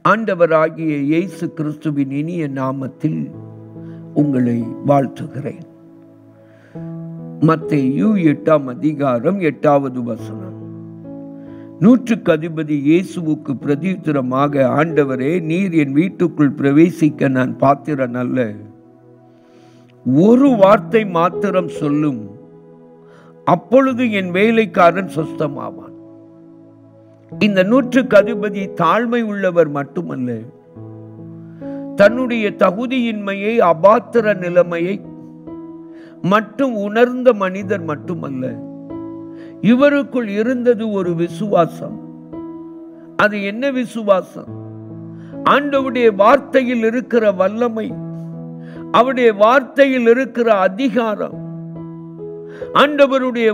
ஆண்டவராகிய இயேசு கிறிஸ்துவின் இனிய நாமத்தில் உங்களை வாழ்த்துகிறேன். மத்தேயு 8ஆம் அதிகாரம் 8வது வசனம். 100க்கு அதிபதி இயேசுவுக்கு பிரதியுத்தரமாக, ஆண்டவரே, நீர் என் வீட்டுக்குள் பிரவேசிக்க நான் பாத்திரன் அல்ல. ஒரு வார்த்தை மாத்திரம் சொல்லும், அப்பொழுது என் வேலைக்காரன் சொஸ்தமாவான். இந்த 100க்கு அதிபதி தாழ்மை உள்ளவர் மட்டுமல்ல, தன்னுடைய தகுதியின்மையை, அபாத்திர நிலைமையை மட்டும் உணர்ந்த மனிதர் மட்டுமல்ல, இவருக்குள் இருந்தது ஒரு விசுவாசம். அது என்ன விசுவாசம்? ஆண்டவருடைய வார்த்தையில் இருக்கிற வல்லமை, அவருடைய வார்த்தையில் இருக்கிற அதிகாரம். ஆண்டவருடைய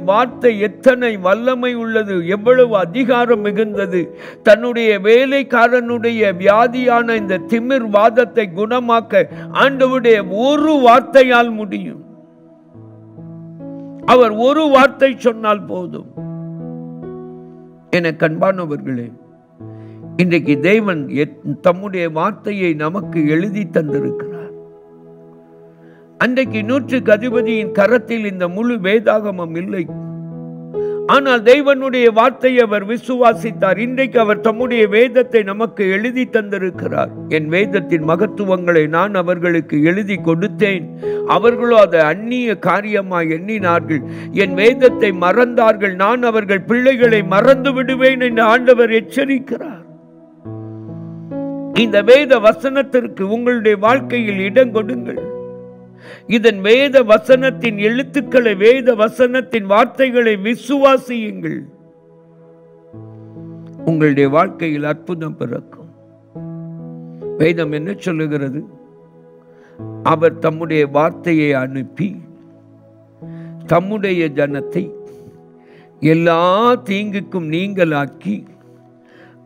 வார்த்தை எத்தனை வல்லமை உள்ளது, எவ்வளவு அதிகாரம் மிகுந்தது. தன்னுடைய வேலைக்காரனுடைய வியாதியான இந்த திமிர் வாதத்தை குணமாக்க ஆண்டவருடைய ஒரு வார்த்தையால் முடியும். அவர் ஒரு வார்த்தை சொன்னால் போதும். என அன்பானவர்களே, இன்றைக்கு தேவன் தம்முடைய வார்த்தையை நமக்கு எழுதி தந்திருக்கிறார். அன்றைக்கு 100க்கு அதிபதியின் கரத்தில் இந்த முழு வேதாகமம் இல்லை. ஆனால் தேவனுடைய வார்த்தையை அவர் விசுவாசித்தார். இன்றைக்கு அவர் தம்முடைய வேதத்தை நமக்கு எழுதி தந்திருக்கிறார். என் வேதத்தின் மகத்துவங்களை நான் அவர்களுக்கு எழுதி கொடுத்தேன், அவர்களோ அதை அந்நிய காரியமாய் எண்ணினார்கள். என் வேதத்தை மறந்தார்கள், நான் அவர்கள் பிள்ளைகளை மறந்து விடுவேன் என்று ஆண்டவர் எச்சரிக்கிறார். இந்த வேத வசனத்திற்கு உங்களுடைய வாழ்க்கையில் இடம் கொடுங்கள். இதன் வேத வசனத்தின் எழுத்துக்களை, வேத வசனத்தின் வார்த்தைகளை விசுவாசியுங்கள். உங்களுடைய வாழ்க்கையில் அற்புதம் பிறக்கும். வேதம் என்ன சொல்லுகிறது? அவர் தம்முடைய வார்த்தையை அனுப்பி தம்முடைய ஜனத்தை எல்லா தீங்குக்கும் நீங்களாக்கி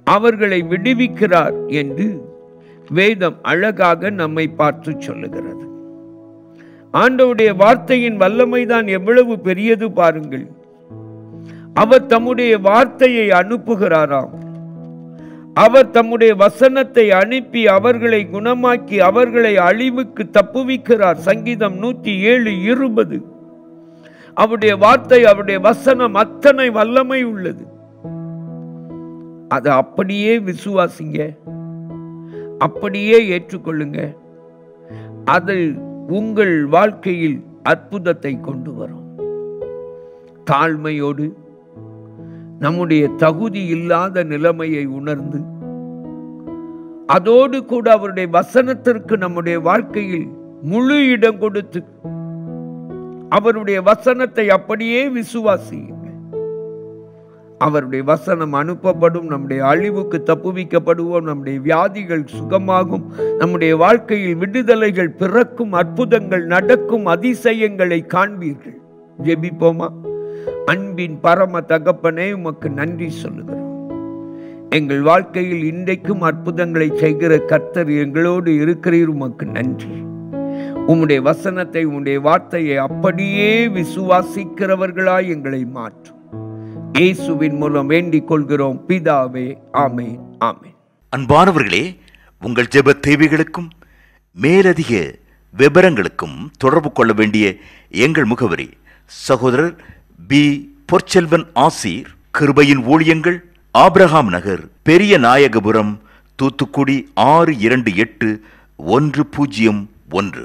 அவர்களை விடுவிக்கிறார் என்று வேதம் அழகாக நம்மை பார்த்து சொல்லுகிறது. ஆண்டவருடைய வார்த்தையின் வல்லமைதான் எவ்வளவு பெரியது பாருங்கள். அவர் தம்முடைய வார்த்தையை அனுப்புகிறாராம். அவர் தம்முடைய வசனத்தை அனுப்பி அவர்களை குணமாக்கி அவர்களை அழிவுக்கு தப்புவிக்கிறார். சங்கீதம் 107:20. அவருடைய வார்த்தை, அவருடைய வசனம் அத்தனை வல்லமை உள்ளது. அதை அப்படியே விசுவாசிங்க, அப்படியே ஏற்றுக்கொள்ளுங்க. அது உங்கள் வாழ்க்கையில் அற்புதத்தை கொண்டு வரும். தாழ்மையோடு நம்முடைய தகுதி இல்லாத நிலைமையை உணர்ந்து, அதோடு கூட அவருடைய வசனத்திற்கு நம்முடைய வாழ்க்கையில் முழு இடம் கொடுத்து அவருடைய வசனத்தை அப்படியே விசுவாசியுங்க. அவருடைய வசனம் அனுப்பப்படும், நம்முடைய அழிவுக்கு தப்புவிக்கப்படுவோம், நம்முடைய வியாதிகள் சுகமாகும், நம்முடைய வாழ்க்கையில் விடுதலைகள் பிறக்கும், அற்புதங்கள் நடக்கும், அதிசயங்களை காண்பீர்கள். ஜெபிப்போமா? அன்பின் பரம தகப்பனே, உமக்கு நன்றி சொல்லுகிறோம். எங்கள் வாழ்க்கையில் இன்றைக்கும் அற்புதங்களை செய்கிற கர்த்தர் எங்களோடு இருக்கிறீர். உமக்கு நன்றி. உம்முடைய வசனத்தை, உம்முடைய வார்த்தையை அப்படியே விசுவாசிக்கிறவர்களாய் எங்களை மாற்றும். இயேசுவின் மூலம் வேண்டிக் கொள்கிறோம் பிதாவே. ஆமென், ஆமென். அன்பானவர்களே, உங்கள் ஜெப தேவைகளுக்கும் மேலதிக விவரங்களுக்கும் தொடர்பு கொள்ள வேண்டிய எங்கள் முகவரி: சகோதரர் பி. பொற்செல்வன் ஆசீர், கிருபையின் ஊழியங்கள், ஆபிரகாம் நகர், பெரிய நாயகபுரம், தூத்துக்குடி 628101.